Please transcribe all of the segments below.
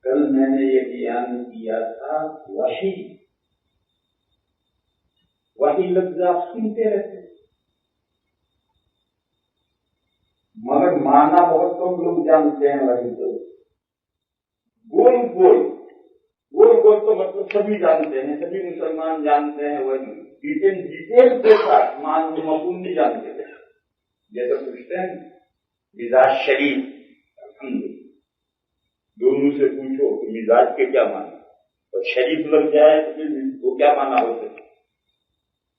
کل میں نے یہ بیان کیا تھا وحی لفظ آپ سنتے رہتے مگر معنی بہت کم لوگ جانتے ہیں وحی تو گول تو مطلب سبھی جانتے ہیں، سبھی مسلمان جانتے ہیں وہی ڈیٹیل کے ساتھ معنی مفہوم نہیں جانتے تھے. جیسے پوچھتے ہیں مزاج شریف، دونوں سے پوچھو کہ مزاج کے کیا معنی، اور شریف لگ جائے تو پھر وہ کیا معنی ہو سکے؟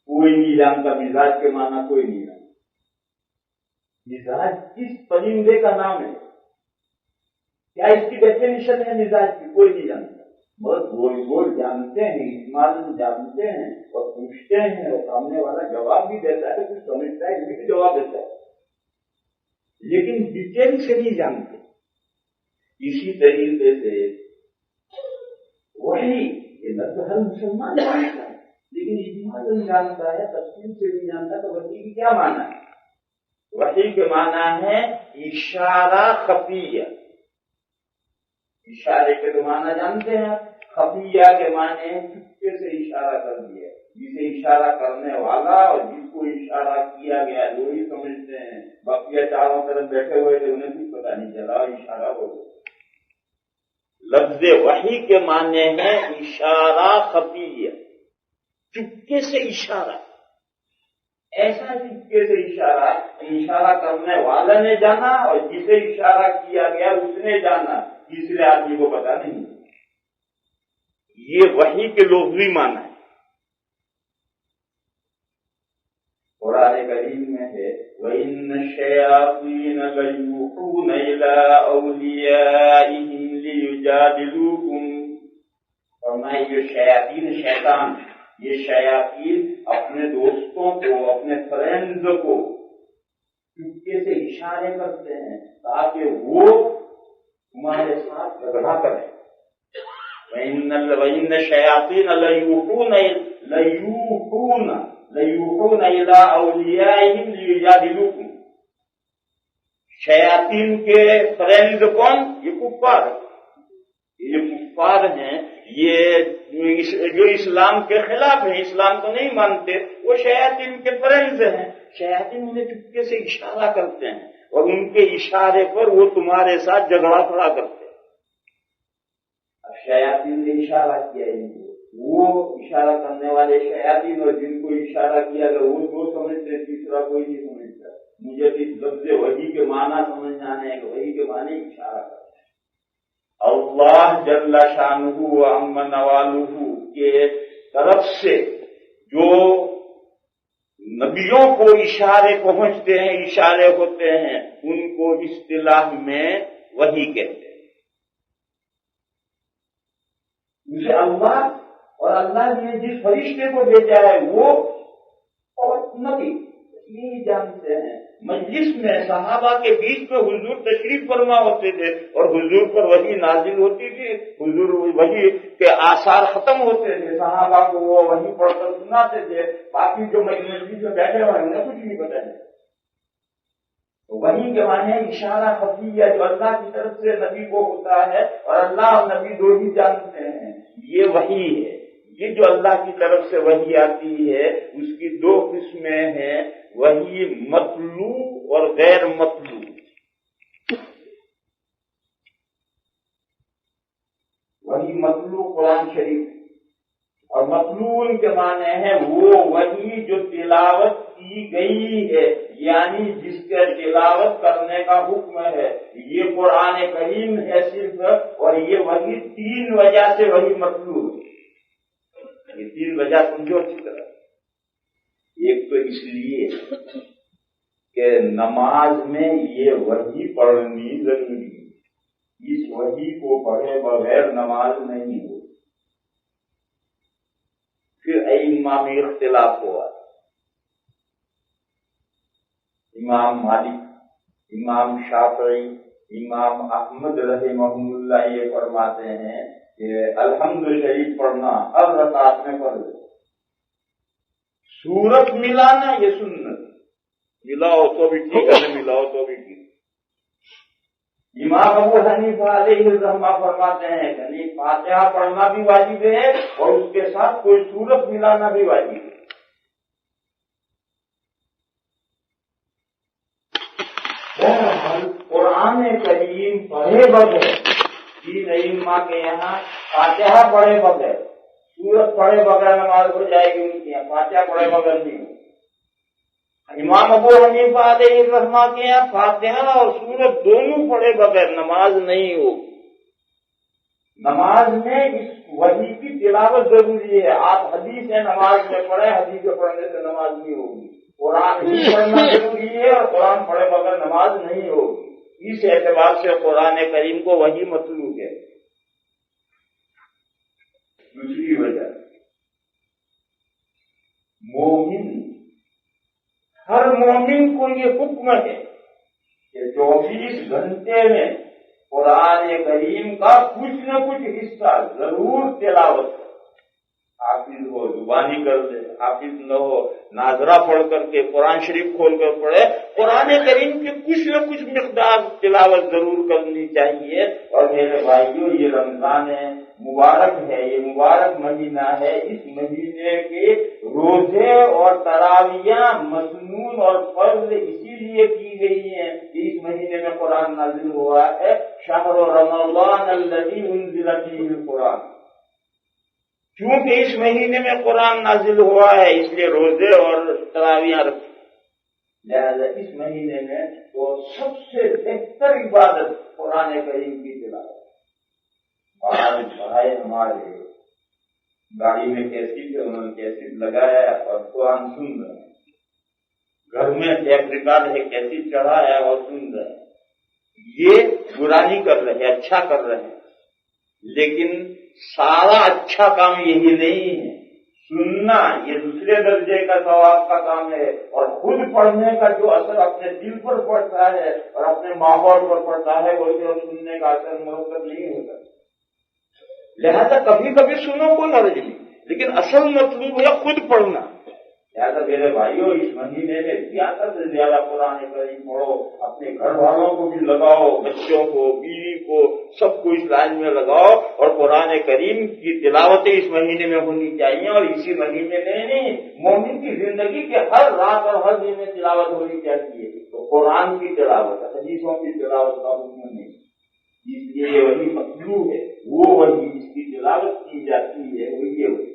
کوئی نہیں جانتا مزاج کے معنی، کوئی نہیں جانتا. مزاج کس پرندے کا نام ہے، کیا اس کی ڈیفینیشن ہے مزاج کی، کوئی نہیں جانتا. بس گول جانتے ہیں، اجمال جانتے ہیں اور پوچھتے ہیں اور سامنے والا جواب بھی دیتا ہے، کچھ سمجھتا ہے یہ بھی جواب دیتا ہے، لیکن ڈیٹیل سے نہیں جانتے. اسی طریقے سے وہی یہ لفظ ہر مسلمان جانتا ہے لیکن اجمال نہیں جانتا ہے، تفصیل سے نہیں جانتا. تو وحی کی کیا معنی ہے؟ وحی کے معنی ہے اشارہ خفیہ. اشارے کے تو معنی جانتے ہیں، خفیہ کے معنی چپکے سے اشارہ کر دیا، جسے اشارہ کرنے والا اور جس کو اشارہ کیا گیا دو ہی سمجھتے ہیں، باقی چاروں طرف بیٹھے ہوئے تھے انہیں کچھ پتا نہیں چلا اشارہ ہو گیا. لفظ وحی کے معنی ہے اشارہ خفیہ، چپکے سے اشارہ. ایسا چپکے سے اشارہ کرنے والا نے جانا اور جسے اشارہ کیا گیا اس نے جانا، تیسرے آدمی کو پتا نہیں. یہ وحی کے لغوی معنی ہے. قرآن کریم میں ہے وَإِنَّ الشَّيَاطِينَ لَيُوحُونَ إِلَىٰ أَوْلِيَائِهِمْ لِيُجَادِلُوكُمْ. فرمایا یہ شیاطین، شیطان، یہ شیاطین اپنے دوستوں کو، اپنے فرینڈز کو چپکے سے اشارے کرتے ہیں تاکہ وہ تمہارے ساتھ جھگڑا کریں. وَإِنَّ الشَّيَاطِينَ لَيُوحُونَ إِلَىٰ أَوْلِيَائِهِمْ لِيُجَادِلُوكُمْ. شیاطین کے فرینڈز کون؟ یہ کفار. یہ کفار ہیں، یہ جو اسلام کے خلاف ہیں، اسلام کو نہیں مانتے، وہ شیاطین کے فرینڈز ہیں. شیاطین انہیں چپکے سے اشارہ کرتے ہیں اور ان کے اشارے پر وہ تمہارے ساتھ جھگڑا کھڑا کرتے ہیں. اب شیاطین نے اشارہ کیا ان کو، وہ اشارہ کرنے والے شیاطین اور جن کو اشارہ کیا گیا وہ دو سمجھتے، تیسرا کوئی نہیں سمجھتا. مجھے اس لفظ وحی کے معنی سمجھنا ہے کہ وحی کے معنی اشارہ کرتے. اللہ جل شانہ و عم نوالہ کے طرف سے جو نبیوں کو اشارے پہنچتے ہیں، اشارے ہوتے ہیں، ان کو اصطلاح میں وحی کہتے ہیں. اسے اللہ اور اللہ نے جس فرشتے کو بھیجا ہے وہ اور نبی یہ جانتے ہیں. مجلس میں صحابہ کے بیچ میں حضور تشریف فرما ہوتے تھے اور حضور پر وحی نازل ہوتی تھی، حضور وحی کے آثار ختم ہوتے تھے، صحابہ کو وہ وحی پڑھ کر سناتے تھے. باقی جو مجلس میں بیٹھے ہوئے ہیں انہیں کچھ نہیں پتا ہے. وحی کے معنی اشارہ خفیہ جو اللہ کی طرف سے نبی کو ہوتا ہے، اور اللہ اور نبی دو ہی جانتے ہیں، یہ وحی ہے. یہ جو اللہ کی طرف سے وحی آتی ہے اس کی دو قسمیں ہیں، وحی مطلوع اور غیر مطلوع. وحی مطلوع قرآن شریف، اور مطلوع کے معنی ہے وہ وحی جو تلاوت کی گئی ہے، یعنی جس کے تلاوت کرنے کا حکم ہے. یہ قرآن کریم ہے صرف، اور یہ وحی تین وجہ سے وحی مطلوع ہے. یہ تین وجہ سمجھو اچھی طرح. ایک تو اس لیے کہ نماز میں یہ وحی پڑھنی ضروری ہے، اس وحی کو پڑھے بغیر نماز نہیں ہو. پھر ائمہ میں اختلاف ہوا. امام مالک، امام شافعی، امام احمد رحمہ اللہ یہ فرماتے ہیں کہ الحمد شریف پڑھنا ہر رکعت میں پڑھ لے. سورت ملانا یہ سنت، ملاؤ تو بھی ٹھیک ہے، ملاؤ تو بھی ٹھیک. امام ابو حنیفہ علیہ الرحمہ فرماتے ہیں کہ نہیں، فاتحہ پڑھنا بھی واجب ہے اور اس کے ساتھ کوئی سورت ملانا بھی واجب ہے۔ قرآن کریم پڑھے بغیر تین ائمہ کے یہاں فاتحہ پڑھے بغیر، سورت پڑھے بغیر نماز ہو جائے گی، ان کے یہاں فاتحہ پڑھے بغیر نہیں۔ امام ابو حنیفہ علیہ الرحمہ کے یہاں فاتحہ اور سورت دونوں پڑھے بغیر نماز نہیں ہوگی۔ نماز میں اس وحی کی تلاوت ضروری ہے۔ آپ حدیث نماز میں پڑھیں، حدیث پڑھنے سے نماز نہیں ہوگی۔ قرآن ہی پڑھنا ضروری ہے اور قرآن پڑھے بغیر نماز نہیں ہوگی۔ اس اعتبار سے قرآن کریم کو وحی مطلوب ہے۔ دوسری وجہ، مومن، ہر مومن کو یہ حکم ہے کہ 24 گھنٹے میں قرآن کریم کا کچھ نہ کچھ حصہ ضرور تلاوت کرے۔ حافظ ہو زبانی کر دے، حافظ نہ ہو ناظرہ پڑھ کر کے قرآن شریف کھول کر پڑھے، قرآن کریم کی کچھ نہ کچھ مقدار تلاوت ضرور کرنی چاہیے۔ اور میرے بھائیوں، یہ رمضان مبارک ہے، یہ مبارک مہینہ ہے۔ اس مہینے کے روزے اور تراویحاں مسنون اور فرض اسی لیے کی گئی ہیں کہ اس مہینے میں قرآن نازل ہوا ہے۔ شہر رمضان الذی انزل فیہ القرآن، کیونکہ اس مہینے میں قرآن نازل ہوا ہے اس لیے روزے اور تراویحاں رکھی۔ لہذا اس مہینے میں تو سب سے بہتر عبادت قرآن کریم کی تلاوت۔ بھائی ہمارے گاڑی میں کیسٹ، انہوں نے کیسٹ لگایا اور قرآن سن رہے ہیں، گھر میں ٹیپ ریکارڈ ہے، کیسٹ چڑھا ہے اور سن رہے ہیں۔ یہ برا نہیں کر رہے، اچھا کر رہے ہیں، لیکن سارا اچھا کام یہی نہیں ہے۔ سننا یہ دوسرے درجے کا ثواب کا کام ہے، اور خود پڑھنے کا جو اثر اپنے دل پر پڑتا ہے اور اپنے ماحول پر پڑتا ہے وہ صرف سننے کا اثر مرتب نہیں ہوتا۔ لہذا کبھی کبھی سنو کو حرج نہیں، لیکن اصل مطلوب ہے خود پڑھنا۔ لہذا میرے بھائیوں، اس مہینے میں زیادہ سے زیادہ قرآن کریم پڑھو، اپنے گھر والوں کو بھی لگاؤ، بچوں کو، بیوی کو، سب کو اس لائن میں لگاؤ، اور قرآن کریم کی تلاوتیں اس مہینے میں ہونی چاہیے۔ اور اسی مہینے میں نہیں، مومن کی زندگی کے ہر رات اور ہر دن میں تلاوت ہونی چاہیے۔ تو قرآن کی تلاوت، حدیثوں کی تلاوت کا حکم نہیں، اس لیے وہی مطلوب ہے، وہ وہی جس کی تلاوت کی جاتی ہے وہ یہ وہی۔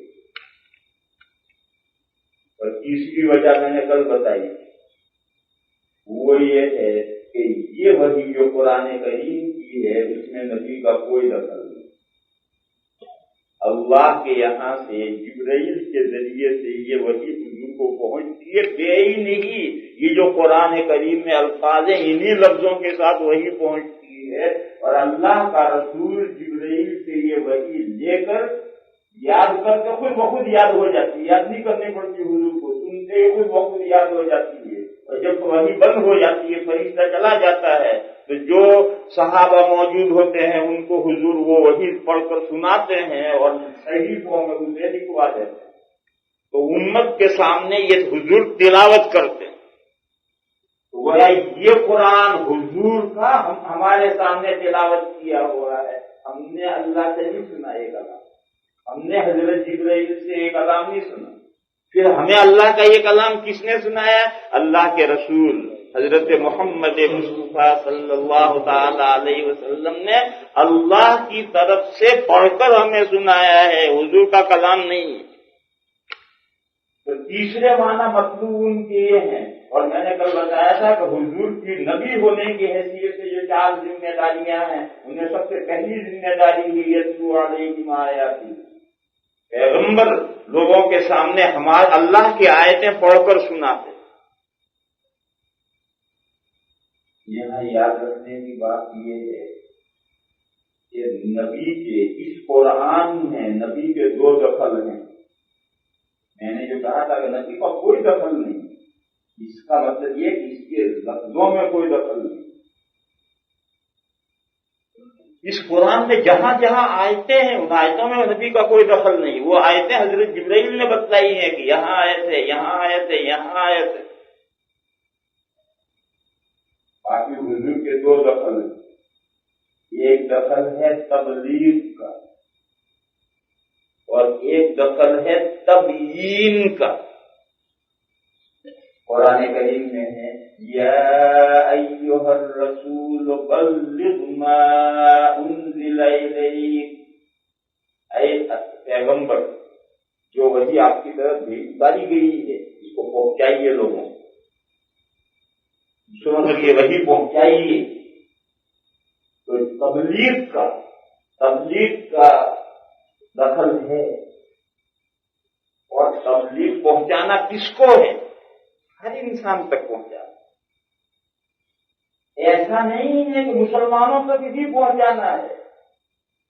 اور تیسری وجہ میں نے کل بتائی، وہ یہ ہے کہ یہ وحی جو قرآن کریم کی ہے اس میں نبی کا کوئی دخل نہیں۔ اللہ کے یہاں سے جبرائیل کے ذریعے سے یہ وحی حضور کو پہنچتی ہے، بے ہی نہیں۔ یہ جو قرآن کریم میں الفاظ ہیں، انہی لفظوں کے ساتھ وحی پہنچتی ہے، اور اللہ کا رسول جبرائیل سے یہ وحی لے کر یاد کر کے خود بخود یاد ہو جاتی ہے، یاد نہیں کرنی پڑتی حضور کو، سنتے ہی خود بخود یاد ہو جاتی ہے۔ اور جب وحی بند ہو جاتی ہے، فرشتہ چلا جاتا ہے، تو جو صحابہ موجود ہوتے ہیں ان کو حضور وہ وحی پڑھ کر سناتے ہیں اور صحیفوں میں اسے لکھوا دیتے ہیں۔ تو امت کے سامنے یہ حضور تلاوت کرتے ہیں، تو یہ قرآن حضور کا ہمارے سامنے تلاوت کیا ہوا ہے۔ ہم نے اللہ سے نہیں سنا یہ کلام، ہم نے حضرت جبرائیل سے یہ کلام نہیں سنا۔ پھر ہمیں اللہ کا یہ کلام کس نے سنایا؟ اللہ کے رسول حضرت محمد مصطفیٰ صلی اللہ تعالی علیہ وسلم نے اللہ کی طرف سے پڑھ کر ہمیں سنایا ہے، حضور کا کلام نہیں۔ تو تیسرے معنی مطلوب ان کے یہ ہیں، اور میں نے کل بتایا تھا کہ حضور کی نبی ہونے کی حیثیت سے جو 4 ذمہ داریاں ہیں، انہیں سب سے پہلی ذمہ داری ہی یتلو علیہم آیاتہ، پیغمبر لوگوں کے سامنے ہمارے اللہ کی آیتیں پڑھ کر سناتے۔ یہاں یاد رکھنے کی بات یہ ہے کہ نبی کے اس قرآن میں نبی کے 2 دخل ہیں۔ میں نے جو کہا تھا کہ نبی کا کوئی دخل نہیں، اس کا مطلب یہ کہ اس کے لفظوں میں کوئی دخل نہیں۔ اس قرآن میں جہاں جہاں آیتیں ہیں ان آیتوں میں نبی کا کوئی دخل نہیں، وہ آیتیں حضرت جبرائیل نے بتلائی ہیں کہ یہاں آیت ہے، یہاں آیت ہے، یہاں آیت ہے۔ باقی حضور کے 2 دخل ہیں۔ ایک دخل ہے تبلیغ کا اور ایک دخل ہے تبیین کا۔ قرآن کریم میں ہے یا ایھا الرسول بلغ ما انزل الیک، اے پیغمبر جو وحی آپ کی طرف ڈالی گئی ہے اس کو پہنچائیے لوگوں کو، سنو یہ وحی پہنچائیے۔ تو تبلیغ کا دخل ہے، اور تبلیغ پہنچانا کس کو ہے؟ ہر انسان تک پہنچانا۔ ایسا نہیں ہے کہ مسلمانوں تک ہی پہنچانا ہے،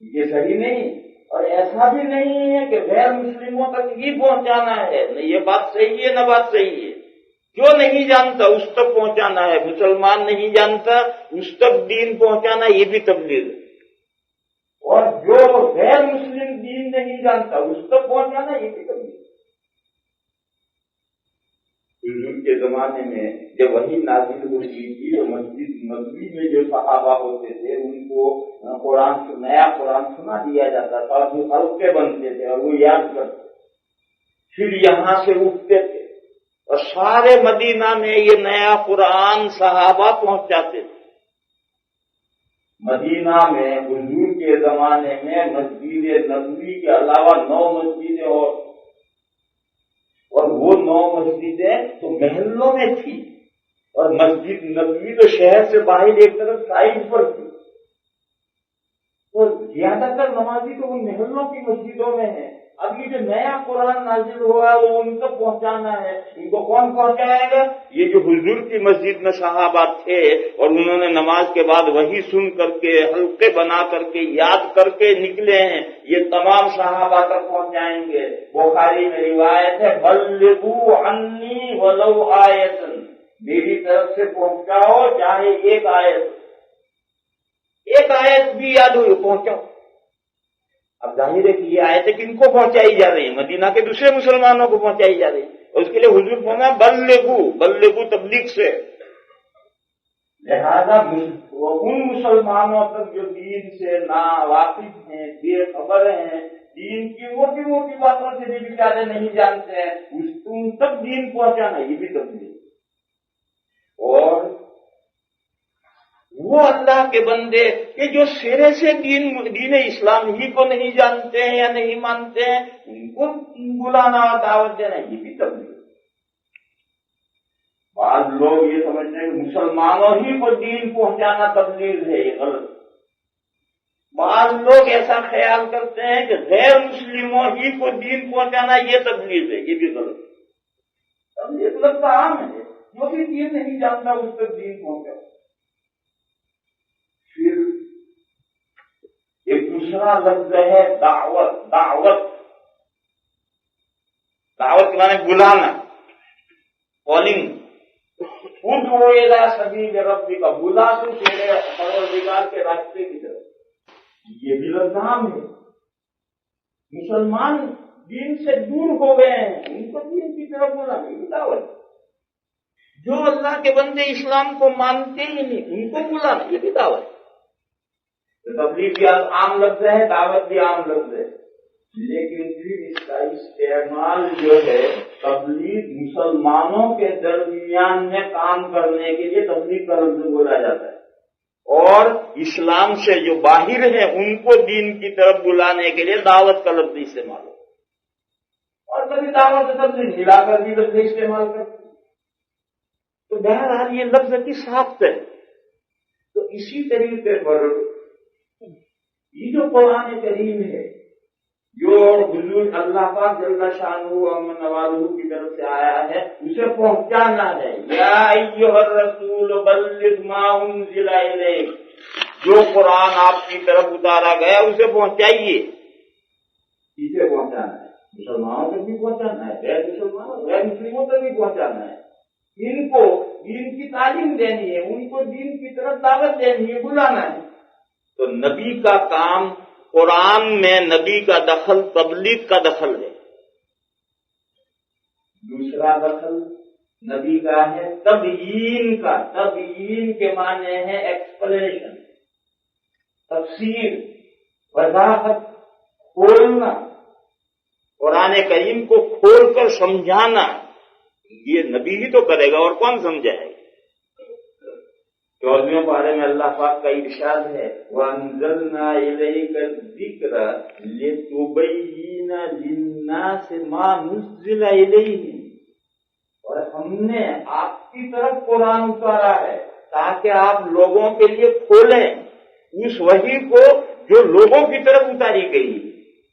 یہ صحیح نہیں، اور ایسا بھی نہیں ہے کہ غیر مسلموں تک ہی پہنچانا ہے، نہ یہ بات صحیح ہے نہ بات صحیح ہے۔ جو نہیں جانتا اس تک پہنچانا ہے، مسلمان نہیں جانتا اس تک دین پہنچانا، یہ بھی تبلیغ ہے۔ اور جو غیر مسلم دین نہیں جانتا اس تک پہنچانا، یہ بھی تبلیغ ہے۔ حضور کے زمانے میں جب وحی نازل ہوتی تھی تو مسجد نبوی میں جو صحابہ ہوتے تھے ان کو نیا قرآن سنا دیا جاتا تھا، جو حلقے بنتے تھے اور وہ یاد کرتے، پھر یہاں سے اٹھتے تھے اور سارے مدینہ میں یہ نیا قرآن صحابہ پہنچاتے تھے۔ مدینہ میں حضور کے زمانے میں مسجد نبوی کے علاوہ 9 مسجدیں اور وہ 9 مسجدیں تو محلوں میں تھی، اور مسجد نبوی تو شہر سے باہر ایک طرف سائڈ پر تھی۔ تو زیادہ تر نمازی تو ان محلوں کی مسجدوں میں ہیں۔ اب یہ جو نیا قرآن نازل ہوا وہ ان تک پہنچانا ہے، ان کو کون پہنچائے گا؟ یہ جو حضور کی مسجد میں صحابہ تھے اور انہوں نے نماز کے بعد وہی سن کر کے حلقے بنا کر کے یاد کر کے نکلے ہیں، یہ تمام صحابہ تک پہنچائیں گے۔ بخاری میں روایت ہے بلغوا عنی ولو آیۃ، میری طرف سے پہنچاؤ چاہے ایک آیت بھی یاد ہوئی پہنچاؤ۔ اب ظاہر ہے کہ یہ آیتیں کن کو پہنچائی جا رہی ہیں؟ مدینہ کے دوسرے مسلمانوں کو پہنچائی جا رہی ہیں، اور اس کے لیے حضور فرمایا بلغوا تبلیغ سے۔ لہذا ان مسلمانوں تک جو دین سے نا واقف ہیں، بے خبر ہیں، دین کی موٹی موٹی باتوں سے بھی بیچارے نہیں جانتے ہیں، ان تک دین پہنچانا یہ بھی تبلیغ۔ اور وہ اللہ کے بندے کہ جو سرے سے دین اسلام ہی کو نہیں جانتے ہیں یا نہیں مانتے ہیں، ان کو بلانا اور دعوت دینا یہ بھی تبلیغ۔ بعض لوگ یہ سمجھتے ہیں کہ مسلمانوں ہی کو دین پہنچانا تبلیغ ہے، یہ غلط۔ بعض لوگ ایسا خیال کرتے ہیں کہ غیر مسلموں ہی کو دین پہنچانا یہ تبلیغ ہے، یہ بھی غلط۔ تبلیغ لفظ عام ہے، جو بھی دین نہیں جانتا اس تک دین پہنچا۔ پھر ایک دوسرا لفظ ہے دعوت کے معنی بلانا، کالنگ۔ ادعو الی سبیل ربک، بلا تو تیرے پروردگار کے راستے کی طرف، یہ بھی لفظ عام ہے۔ مسلمان دین سے دور ہو گئے ہیں، ان کو دین کی طرف بلانا یہ دعوت۔ جو اللہ کے بندے اسلام کو مانتے ہی نہیں ان کو بلانا یہ بھی دعوت۔ تبلیغ بھی عام لفظ ہے، دعوت بھی عام لفظ ہے، لیکن پھر اس کا استعمال جو ہے تبلیغ مسلمانوں کے درمیان میں کام کرنے کے لیے تبلیغ کا لفظ بولا جاتا ہے، اور اسلام سے جو باہر ہیں ان کو دین کی طرف بلانے کے لیے دعوت کا لفظ استعمال ہو، اور کبھی دعوت کا لفظ ملا کر بھی لفظ استعمال کرتے۔ تو بہرحال یہ لفظ کی ساخت ہے۔ تو اسی طریقے پر یہ جو قرآن کریم ہے جو حضور اللہ پاک جل شانہ و نوازہ کی طرف سے آیا ہے اسے پہنچانا ہے۔ یا ایھا الرسول بلغ ما انزل الیک، جو قرآن آپ کی طرف اتارا گیا اسے پہنچائیے۔ اسے پہنچانا ہے، مسلمانوں تک بھی پہنچانا ہے، غیر مسلموں تک بھی پہنچانا ہے۔ ان کو دین کی تعلیم دینی ہے، ان کو دین کی طرف دعوت دینی ہے، بلانا ہے۔ تو نبی کا کام، قرآن میں نبی کا دخل تبلیغ کا دخل ہے۔ دوسرا دخل نبی کا ہے تبیین کا۔ تبیین کے معنی ہے ایکسپلینیشن، تفسیر، وضاحت، کھولنا، قرآن کریم کو کھول کر سمجھانا، یہ نبی ہی تو کرے گا اور کون سمجھائے گا؟ 14ویں پارے میں اللہ پاک کا ارشاد ہے وَأَنزَلْنَا إِلَيْكَ الذِّكْرَ لِتُبَيِّنَ لِلنَّاسِ مَا نُزِّلَ إِلَيْهِمْ، اور ہم نے آپ کی طرف قرآن اتارا ہے تاکہ آپ لوگوں کے لیے کھولیں اس وحی کو جو لوگوں کی طرف اتاری گئی۔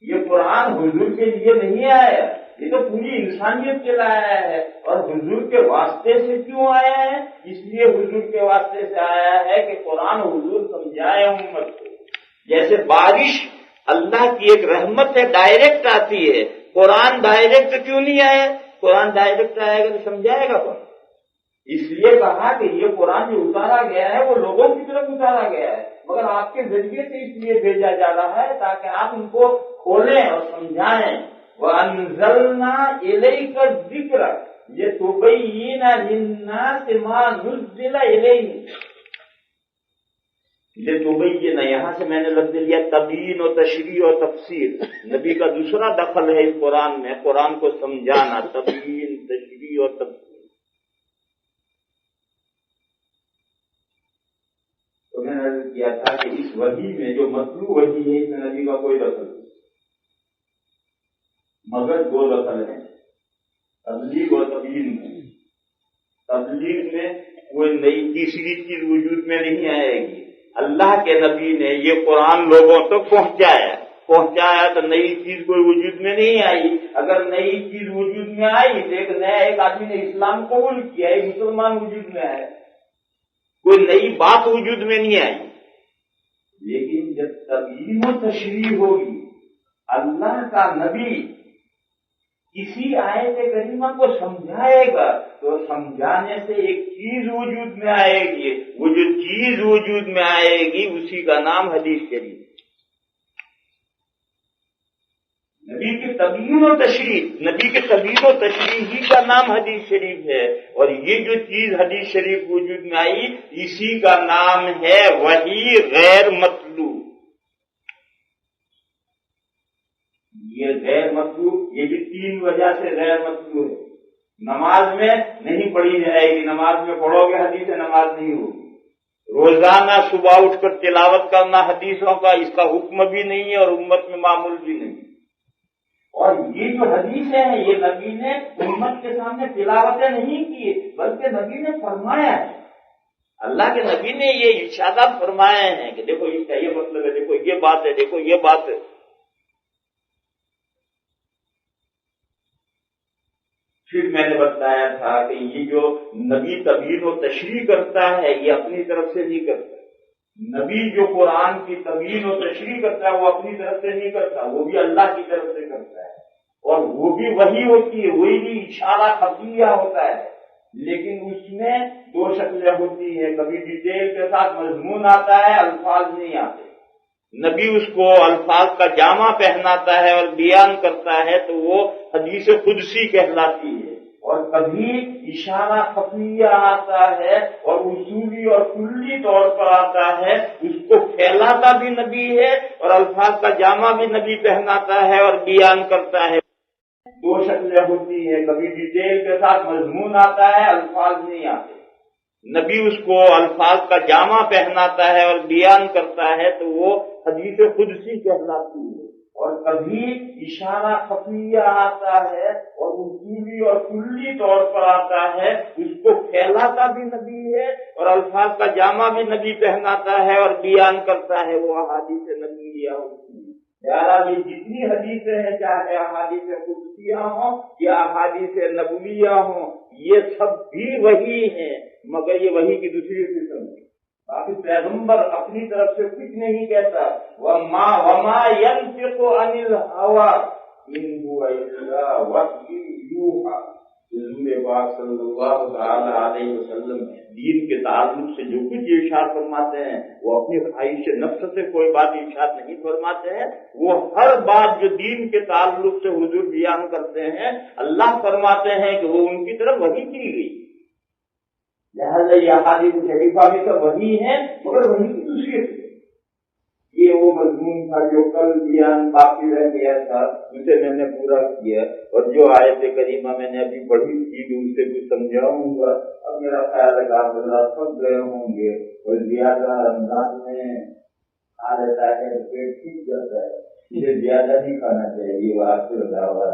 یہ قرآن حضور کے لیے نہیں آیا، یہ تو پوری انسانیت کے لیے آیا ہے۔ اور حضور کے واسطے سے کیوں آیا ہے؟ اس لیے حضور کے واسطے سے آیا ہے کہ قرآن حضور سمجھائے امت کو۔ جیسے بارش اللہ کی ایک رحمت ہے، ڈائریکٹ آتی ہے، قرآن ڈائریکٹ کیوں نہیں آیا؟ قرآن ڈائریکٹ آئے گا تو سمجھائے گا کون؟ اس لیے کہا کہ یہ قرآن جو اتارا گیا ہے وہ لوگوں کی طرف اتارا گیا ہے، مگر آپ کے ذریعے سے اس لیے بھیجا جا رہا ہے تاکہ آپ ان کو کھولیں اور سمجھائیں۔ وَأَنزَلْنَا إِلَيْكَ الذِّكْرَ لِتُبَيِّنَ لِلنَّاسِ مَا نُزِّلَ إِلَيْهِمْ۔ لِتُبَيِّنَ یہاں سے میں نے لفظ لیا تبیین و تشریح و تفسیر، نبی کا دوسرا دخل ہے اس قرآن میں، قرآن کو سمجھانا، تبیین، تشریح اور تفسیر۔ تو میں نے عرض کیا تھا کہ اس وحی میں جو مطلوب وحی ہے اس میں نبی کا کوئی دخل نہیں، مگر دو دخل ہیں، تبلیغ اور تبیین میں۔ تبلیغ میں کوئی نئی تیسری چیز وجود میں نہیں آئے گی، اللہ کے نبی نے یہ قرآن لوگوں تک پہنچایا تو نئی چیز کوئی وجود میں نہیں آئی۔ اگر نئی چیز وجود میں آئی تو ایک آدمی نے اسلام قبول کیا، ایک مسلمان وجود میں آیا، کوئی نئی بات وجود میں نہیں آئی۔ لیکن جب تبیین و تشریح ہوگی، اللہ کا نبی کسی آیت کریمہ کو سمجھائے گا تو سمجھانے سے ایک چیز وجود میں آئے گی، وہ جو چیز وجود میں آئے گی اسی کا نام حدیث شریف۔ نبی کی تبیین و تشریح ہی کا نام حدیث شریف ہے، اور یہ جو چیز حدیث شریف وجود میں آئی اسی کا نام ہے وحی غیر مطلوب۔ یہ غیر مطلوب، یہ بھی تین وجہ سے غیر مطلوب ہے۔ نماز میں نہیں پڑھی جائے گی، نماز میں پڑھو گے حدیث نماز نہیں ہوگی۔ روزانہ صبح اٹھ کر تلاوت کرنا حدیثوں کا، اس کا حکم بھی نہیں ہے اور امت میں معمول بھی نہیں۔ اور یہ جو حدیثیں ہیں یہ نبی نے امت کے سامنے تلاوتیں نہیں کی بلکہ نبی نے فرمایا ہے، اللہ کے نبی نے یہ ارشادات فرمائے ہیں کہ دیکھو اس کا یہ مطلب ہے، دیکھو یہ بات ہے، دیکھو یہ بات ہے۔ پھر میں نے بتایا تھا کہ یہ جو نبی تبیین و تشریح کرتا ہے یہ اپنی طرف سے نہیں کرتا، نبی جو قرآن کی تبیین و تشریح کرتا ہے وہ اپنی طرف سے نہیں کرتا، وہ بھی اللہ کی طرف سے کرتا ہے، اور وہ بھی وہی ہوتی ہے، وہی بھی اشارہ خفیہ ہوتا ہے، لیکن اس میں دو شکلیں ہوتی ہیں، کبھی ڈیٹیل کے ساتھ مضمون آتا ہے، الفاظ نہیں آتے۔ نبی اس کو الفاظ کا جامع پہناتا ہے اور بیان کرتا ہے تو وہ حدیث قدسی کہلاتی ہے، اور کبھی اشارہ خفیہ آتا ہے اور اصولی اور کلی طور پر آتا ہے، اس کو پھیلاتا بھی نبی ہے اور الفاظ کا جامع بھی نبی پہناتا ہے اور بیان کرتا ہے۔ دو شکلیں ہوتی ہیں، کبھی ڈیٹیل کے ساتھ مضمون آتا ہے، الفاظ نہیں آتے، نبی اس کو الفاظ کا جامع پہناتا ہے اور بیان کرتا ہے تو وہ حدیث قدسی کہلاتی ہے، اور کبھی اشارہ خفیہ آتا ہے اور اصولی اور کلی طور پر آتا ہے، اس کو پھیلاتا بھی نبی ہے اور الفاظ کا جامع بھی نبی پہناتا ہے اور بیان کرتا ہے، وہ احادیث نبویہ ہوتی ہے۔ یہ جتنی حدیثیں ہیں، چاہے احادیث قدسیہ ہوں یا احادیث نبویہ ہوں، یہ سب بھی وہی ہیں، مگر یہ وہی کی دوسری قسم ہے۔ باقی پیغمبر اپنی طرف سے کچھ نہیں کہتا، وَمَا يَنْطِقُ عَنِ الْهَوَىٰ إِنْ هُوَ إِلَّا وَحْيٌ يُوحَىٰ۔ حضور پاک صلی اللہ تعالی علیہ وسلم دین کے تعلق سے جو کچھ ارشاد فرماتے ہیں وہ اپنی خواہش نفس سے کوئی بات ارشاد نہیں فرماتے ہیں، وہ ہر بات جو دین کے تعلق سے حضور بیان کرتے ہیں اللہ فرماتے ہیں کہ وہ ان کی طرف وحی کی گئی۔ لہذا یہ احادیث شریفہ بھی تو وہی ہے، مگر وہی کی دوسری یہ وہ مضمون تھا جو کل بیان باقی رہ گیا تھا، اسے میں نے پورا کیا، اور جو آیت کریمہ میں نے ابھی پڑھی تھی ان سے کچھ سمجھاؤں گا۔ اب میرا خیال ہے کہ آپ سمجھ گئے ہوں گے، اور زیادہ انداز میں کھا لیتا ہے تو پیٹ ٹھیک جاتا ہے، اسے زیادہ نہیں کھانا چاہیے، وہ آپ سے بتاوا